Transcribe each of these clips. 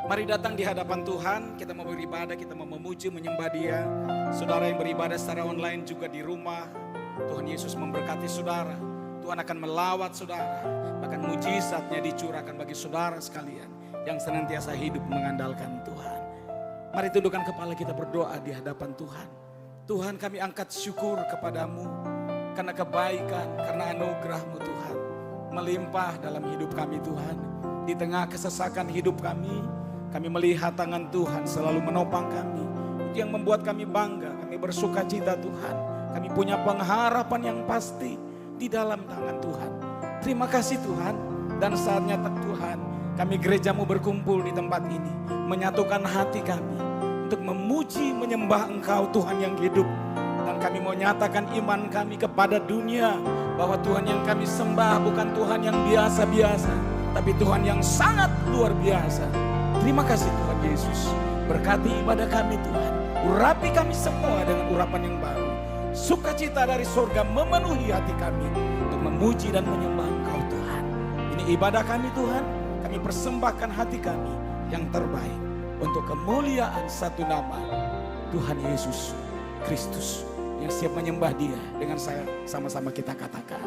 Mari datang di hadapan Tuhan, kita mau beribadah, kita mau memuji, menyembah Dia. Saudara yang beribadah secara online juga di rumah, Tuhan Yesus memberkati saudara. Tuhan akan melawat saudara, bahkan mujizatnya dicurahkan bagi saudara sekalian yang senantiasa hidup mengandalkan Tuhan. Mari tundukkan kepala kita berdoa di hadapan Tuhan. Tuhan, kami angkat syukur kepadamu karena kebaikan, karena anugerah-Mu Tuhan melimpah dalam hidup kami Tuhan. Di tengah kesesakan hidup kami melihat tangan Tuhan selalu menopang kami. Itu yang membuat kami bangga, kami bersuka cita Tuhan. Kami punya pengharapan yang pasti di dalam tangan Tuhan. Terima kasih Tuhan. Dan saatnya Tuhan, kami gerejamu berkumpul di tempat ini, menyatukan hati kami untuk memuji, menyembah Engkau Tuhan yang hidup. Dan kami mau nyatakan iman kami kepada dunia, bahwa Tuhan yang kami sembah bukan Tuhan yang biasa-biasa, tapi Tuhan yang sangat luar biasa. Terima kasih Tuhan Yesus. Berkati ibadah kami Tuhan. Urapi kami semua dengan urapan yang baru. Sukacita dari surga memenuhi hati kami untuk memuji dan menyembah Engkau Tuhan. Ini ibadah kami Tuhan. Kami persembahkan hati kami yang terbaik untuk kemuliaan satu nama Tuhan Yesus Kristus. Yang siap menyembah Dia, dengan saya sama-sama kita katakan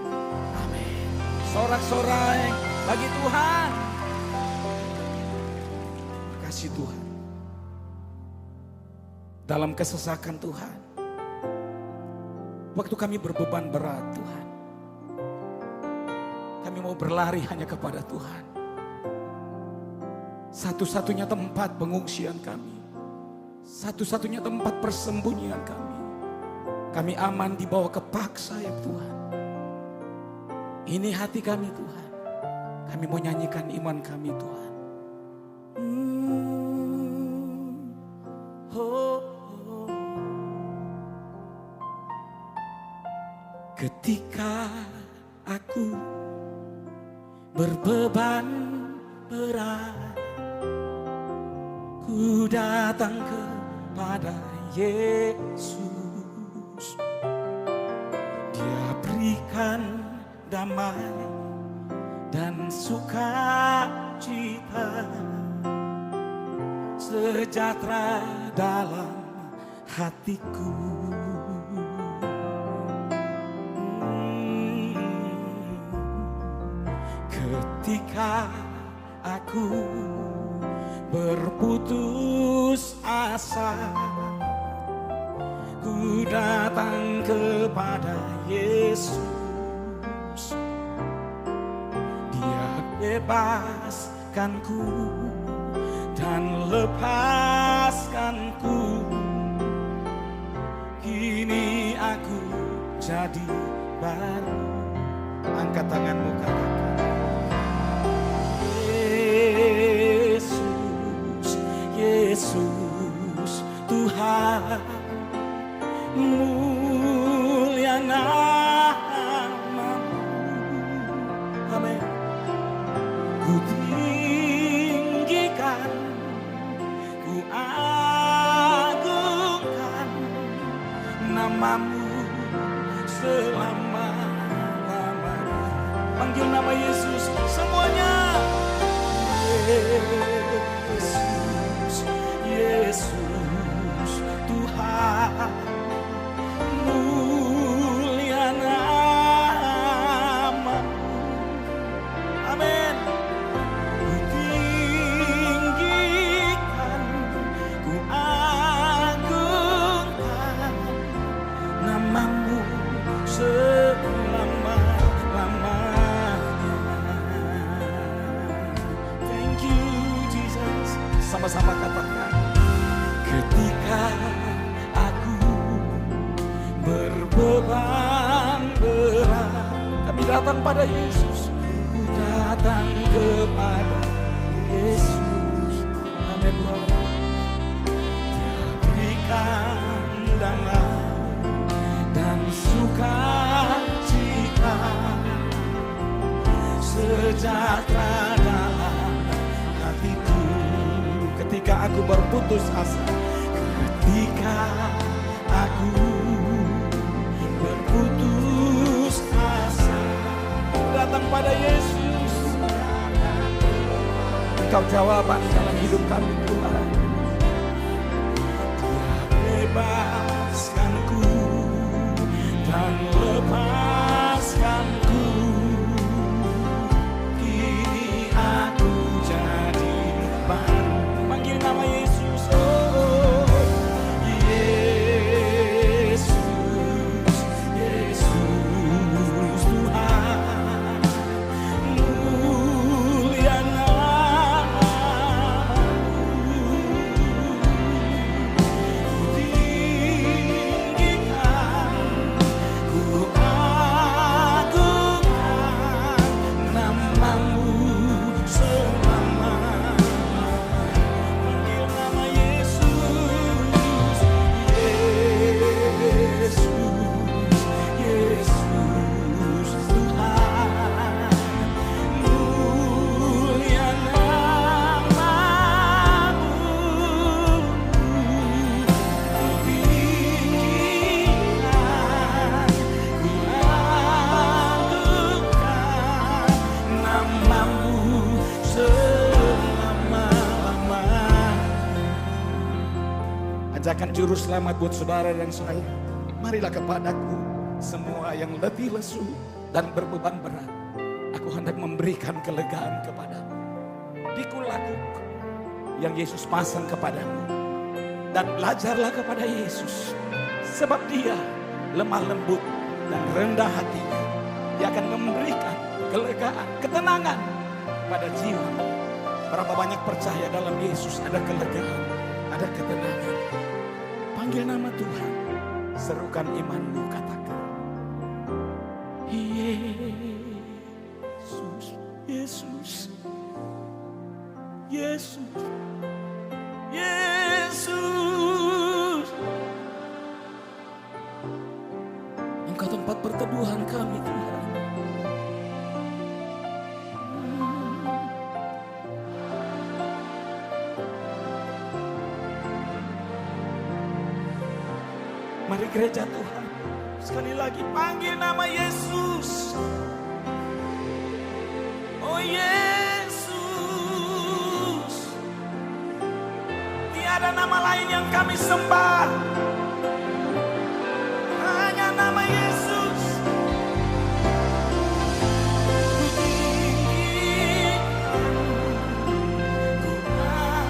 amin. Sorak-sorai bagi Tuhan. Kasih Tuhan. Dalam kesesakan Tuhan, waktu kami berbeban berat Tuhan, kami mau berlari hanya kepada Tuhan. Satu-satunya tempat pengungsian kami, satu-satunya tempat persembunyian kami. Kami aman di bawah kepak sayap Tuhan. Ini hati kami Tuhan. Kami mau nyanyikan iman kami Tuhan. Ketika aku berbeban berat, ku datang kepada Yesus. Dia berikan damai dan sukacita, sejahtera dalam hatiku. Ketika aku berputus asa, ku datang kepada Yesus. Dia bebaskanku dan lepaskanku. Kini aku jadi baru. Angkat tanganmu katakan, Yesus Tuhan, mulia nama-Mu. Amin. Ku tinggikan, ku agungkan nama-Mu selama-lamanya. Panggil nama Yesus semuanya. Yesus Tuhan, mulia nama-Mu. Amin. Ku tinggikan, ku agungkan nama-Mu selama-lamanya. Thank you Jesus. Sama-sama katakan. Ketika aku berbeban berat, kami datang pada Yesus. Ku datang kepada Yesus. Amin. Dia berikan damai dan sukacita, sejahtera dalam hatiku. Ketika aku berputus asa, ketika aku berputus asa, datang pada Yesus. Engkau jawaban dalam hidup kami Tuhan. Bebaskanku dan lepaskanku, kini aku jadi baru. Panggil nama Yesus, oh Yesus, Yesus Tuhan, mulia namamu, tinggikan, ku agungkan namamu selama. Panggil nama Yesus, Yesus, Yesus Tuhan, mulia namamu, tinggikan, ku agungkan namamu selama-lamanya. Ajakan juru selamat buat saudara dan saya. Marilah kepadaku semua yang letih lesu dan berbeban berat. Aku hendak memberikan kelegaan kepadamu. Pikulah yang Yesus pasang kepadamu. Dan belajarlah kepada Yesus. Sebab dia lemah lembut dan rendah hatinya. Dia akan memberikan kelegaan, ketenangan pada jiwa. Berapa banyak percaya dalam Yesus ada kelegaan, ada ketenangan. Panggil nama Tuhan, serukan imanmu, katakan Yesus, Yesus, Yesus, Yesus. Engkau tempat perteduhan kami Tuhan. Mari gereja Tuhan, sekali lagi panggil nama Yesus. Oh Yesus, tiada nama lain yang kami sembah, hanya nama Yesus. Ku agungkan.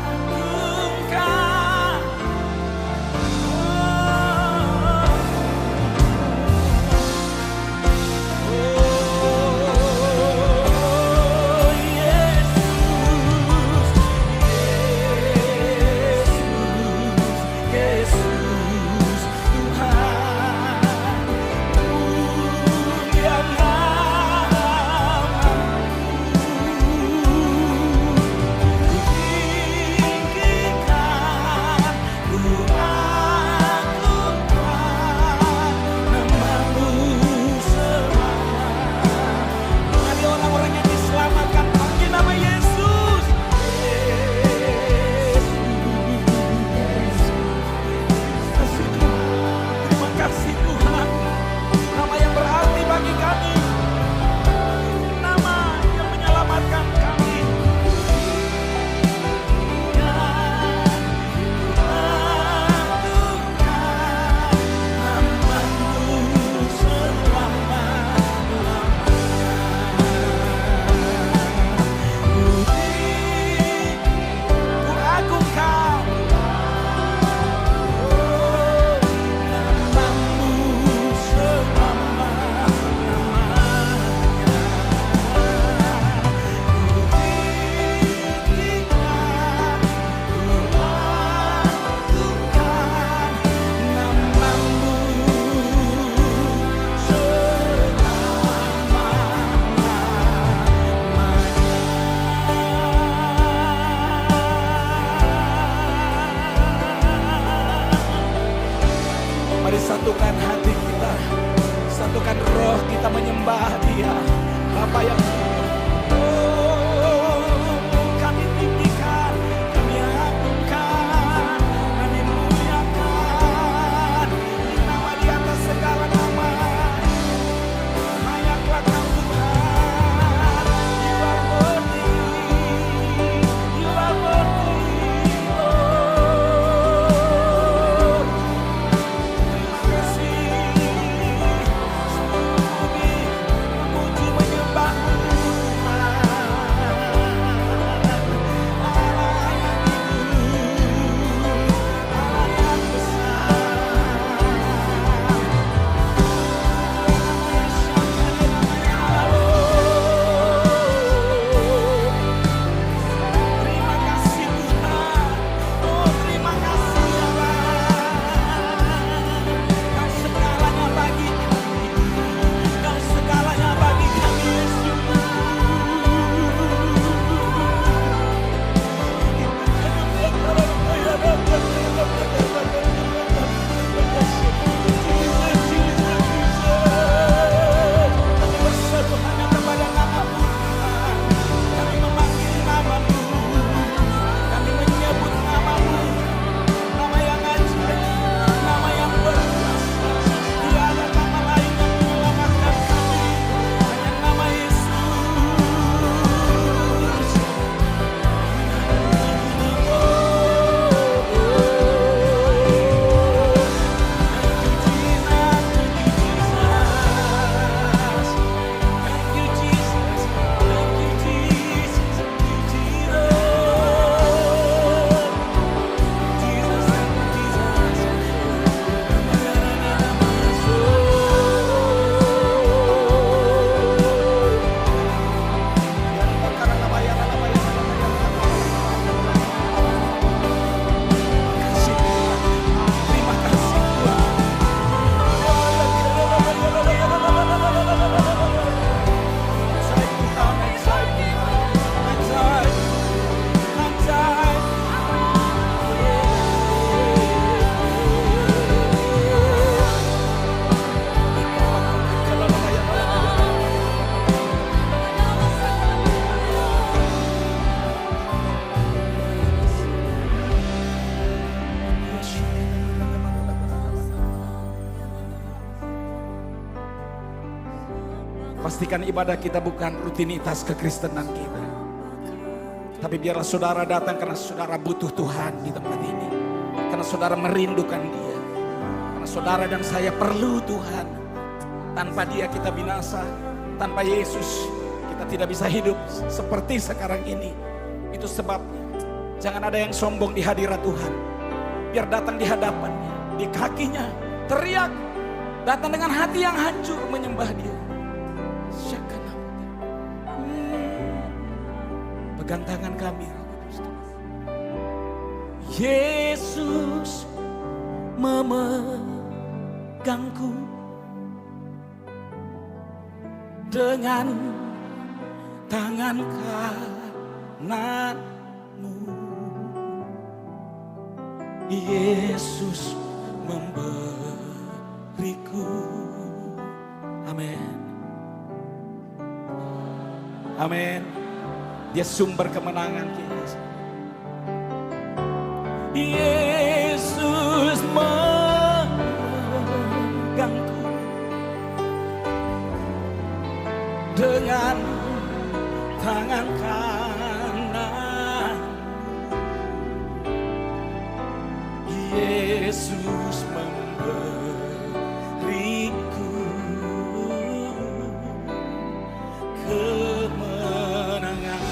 Satukan hati kita, satukan roh kita menyembah Dia, Bapa yang kami tinggikan, kami agungkan, kami muliakan nama di atas segala nama. Layaklah Kau Tuhan, You are worthy, pastikan ibadah kita bukan rutinitas kekristenan kita. Tapi biarlah saudara datang karena saudara butuh Tuhan di tempat ini. Karena saudara merindukan Dia. Karena saudara dan saya perlu Tuhan. Tanpa Dia kita binasa. Tanpa Yesus kita tidak bisa hidup seperti sekarang ini. Itu sebabnya jangan ada yang sombong di hadirat Tuhan. Biar datang di hadapannya, di kakinya, teriak. Datang dengan hati yang hancur menyembah Dia. Pegang tangan kami. Yesus memegangku dengan tangan kananmu. Yesus memberiku. Amin. Amin. Dia sumber kemenangan kita. Yesus memegangku dengan tangan kanan. Yesus memberiku kemenangan.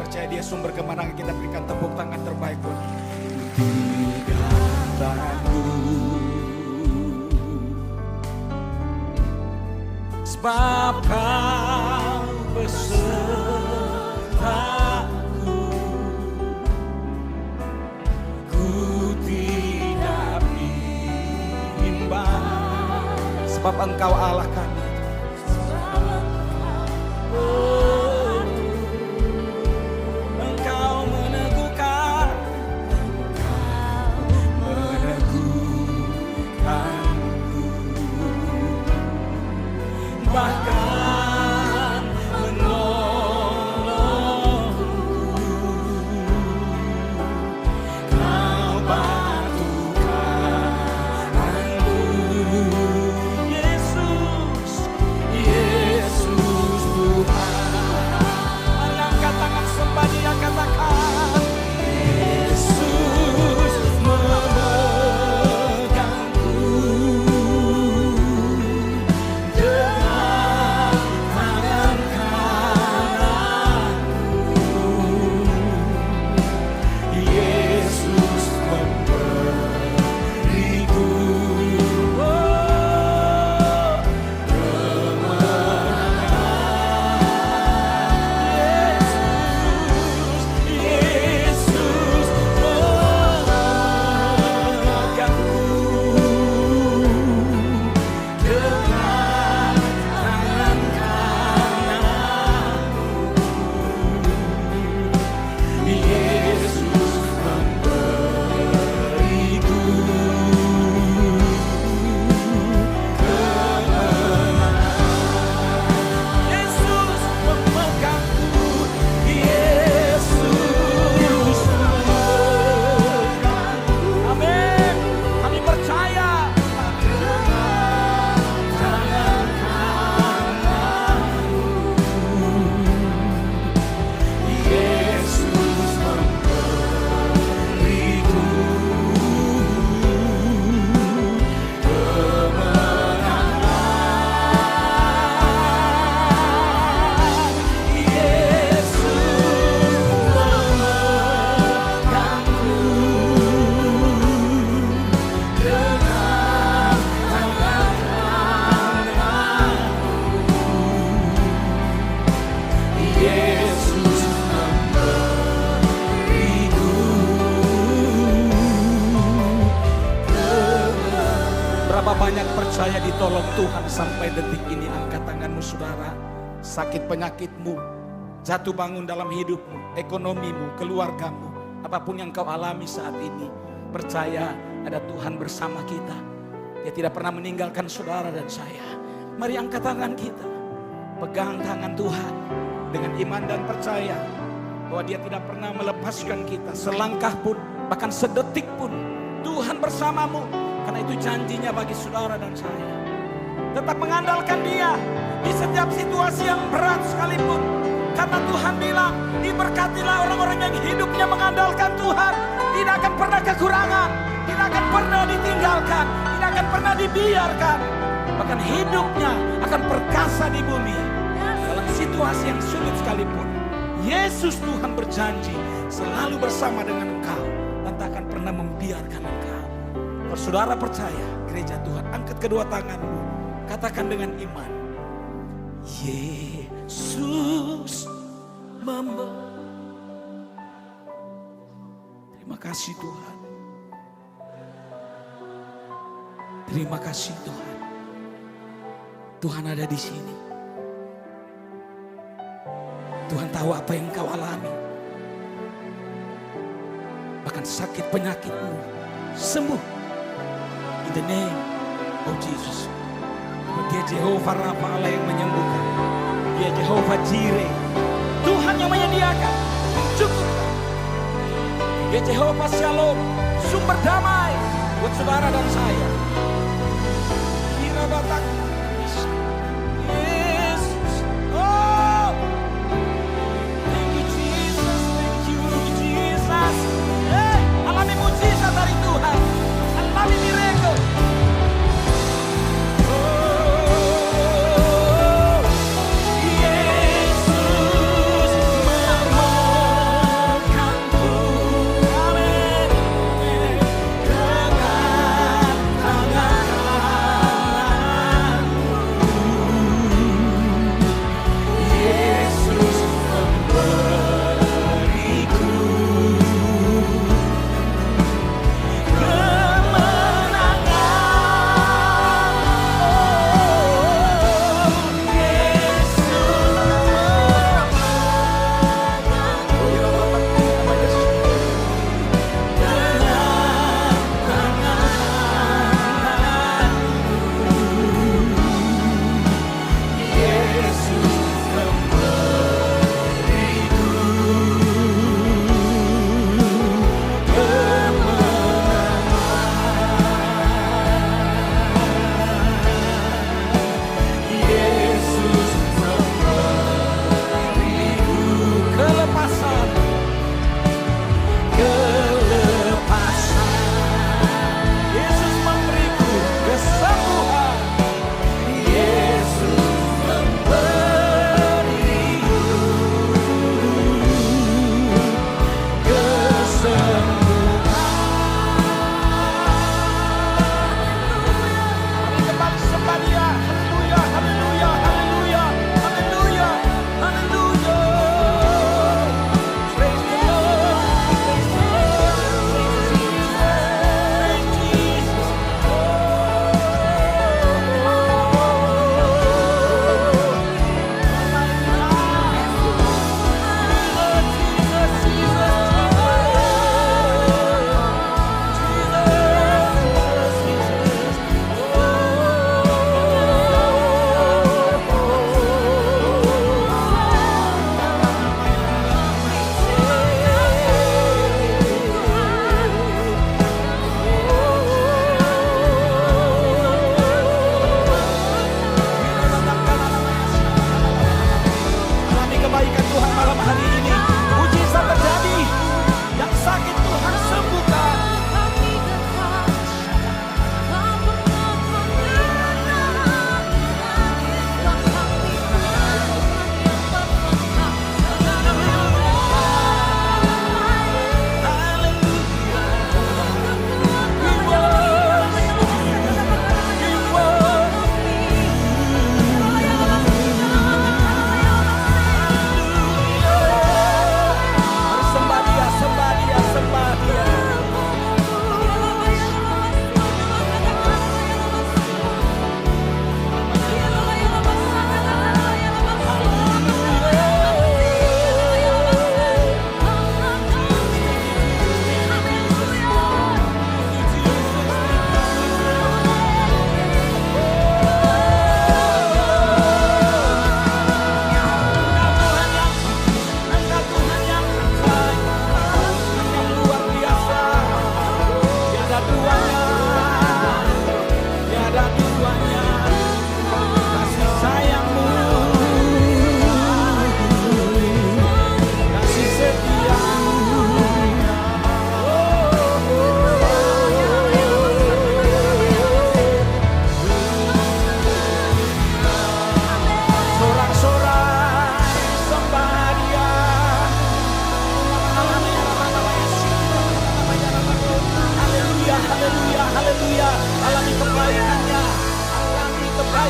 Percaya Dia sumber kemenangan, kita berikan tepuk tangan terbaik buat Dia. Sebab Kau besertaku, ku tidak bimbang. Sebab Engkau Allah kami. Bahkan menolongku, Kau bantukanku. Yesus, Yesus Tuhan. Mari angkat tangan sembah Dia, katakan Yesus memegangku dengan tangan kananku. Yesus memberiku Yesus memegangku dengan tangan kananku. Yesus memberiku kemenangan. Yesus memegangku. Yesus memegangku. Amin. Kami percaya. Tangan kananku. Yesus memberiku kemenangan. Yesus memegangku dengan tangan kananku. Yesus memberiku kemenangan. Berapa banyak percaya ditolong Tuhan sampai detik ini? Angkat tanganmu saudara. Sakit penyakitmu, jatuh bangun dalam hidupmu, ekonomimu, keluargamu, apapun yang kau alami saat ini, percaya ada Tuhan bersama kita. Dia tidak pernah meninggalkan saudara dan saya. Mari angkat tangan kita, pegang tangan Tuhan dengan iman dan percaya bahwa Dia tidak pernah melepaskan kita selangkah pun, bahkan sedetik pun. Tuhan bersamamu, karena itu janjinya bagi saudara dan saya. Tetap mengandalkan Dia di setiap situasi yang berat sekalipun. Karena Tuhan bilang, diberkatilah orang-orang yang hidupnya mengandalkan Tuhan. Tidak akan pernah kekurangan, tidak akan pernah ditinggalkan, tidak akan pernah dibiarkan. Bahkan hidupnya akan perkasa di bumi. Dalam situasi yang sulit sekalipun, Yesus Tuhan berjanji selalu bersama dengan engkau dan tak akan pernah membiarkan engkau. Kalau saudara percaya, gereja Tuhan, angkat kedua tanganmu, katakan dengan iman, Yesus membawa. Terima kasih Tuhan. Terima kasih Tuhan. Tuhan ada di sini. Tuhan tahu apa yang kau alami. Bahkan sakit penyakitmu sembuh. In the name of Jesus. Dia Jehovah Rafa, Allah yang menyembuhkan. Dia Jehovah Jireh, Tuhan yang menyediakan, cukupkan. Dia Jehovah Shalom, sumber damai buat saudara dan saya. Kira batang Yesus. Oh, thank you Jesus, thank you Jesus. Alami mujizat dari Tuhan, alami miracle.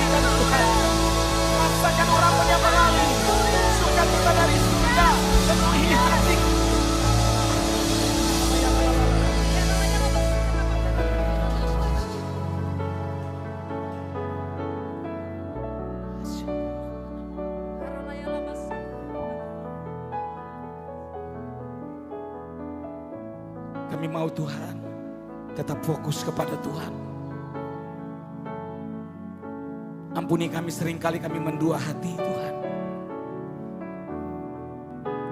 rasakan Tuhan. Rasakan orang yang mengalami sukacita dari surga penuhi hatiku. Kami mau Tuhan tetap fokus kepada Tuhan. Ampuni kami, seringkali kami mendua hati Tuhan.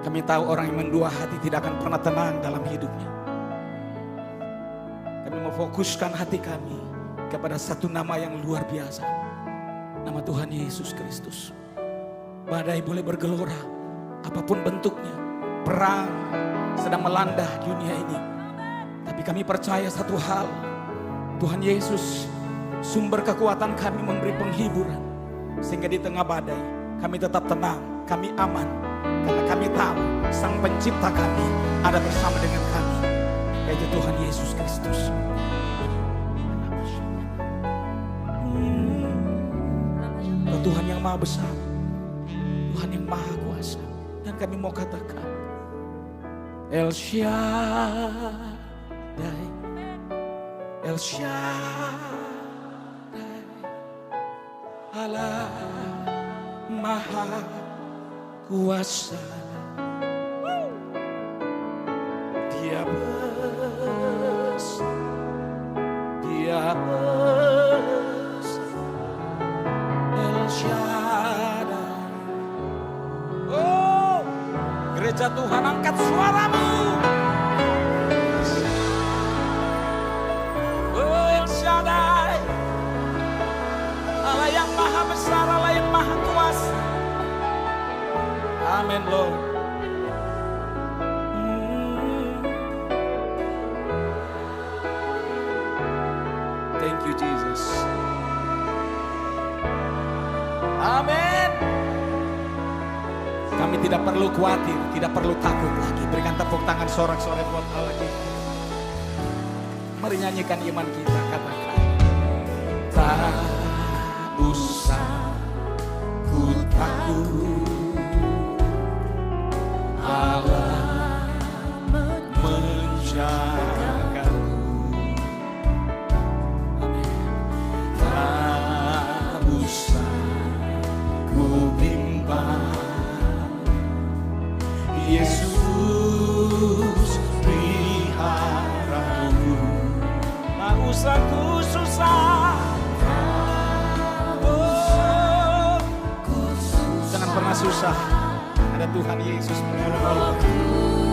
Kami tahu orang yang mendua hati tidak akan pernah tenang dalam hidupnya. Kami mau fokuskan hati kami kepada satu nama yang luar biasa. Nama Tuhan Yesus Kristus. Badai boleh bergelora, apapun bentuknya. Perang sedang melanda dunia ini. Tapi kami percaya satu hal, Tuhan Yesus sumber kekuatan kami, memberi penghiburan. Sehingga di tengah badai kami tetap tenang, kami aman. Karena kami tahu Sang Pencipta kami ada bersama dengan kami, yaitu Tuhan Yesus Kristus. Tuhan yang Maha Besar, Tuhan yang Maha Kuasa. Dan kami mau katakan El Shaddai, El Shaddai, Allah Maha Kuasa. Dia besar, Dia besar, El Shaddai. Oh, gereja Tuhan, angkat suaramu. Allah yang Maha Besar, Allah yang Maha Kuasa. Amin Lord. Thank you Jesus. Amin. Kami tidak perlu khawatir, tidak perlu takut lagi. Berikan tepuk tangan sorak-sorai buat Allah kita. Mari nyanyikan iman kita, katakan. Tak usah ku takut, Allah menjagaku. Tak usah ku bimbang, Yesus peliharaku. Tak usah ku susah, jangan pernah susah. Ada Tuhan Yesus menolong.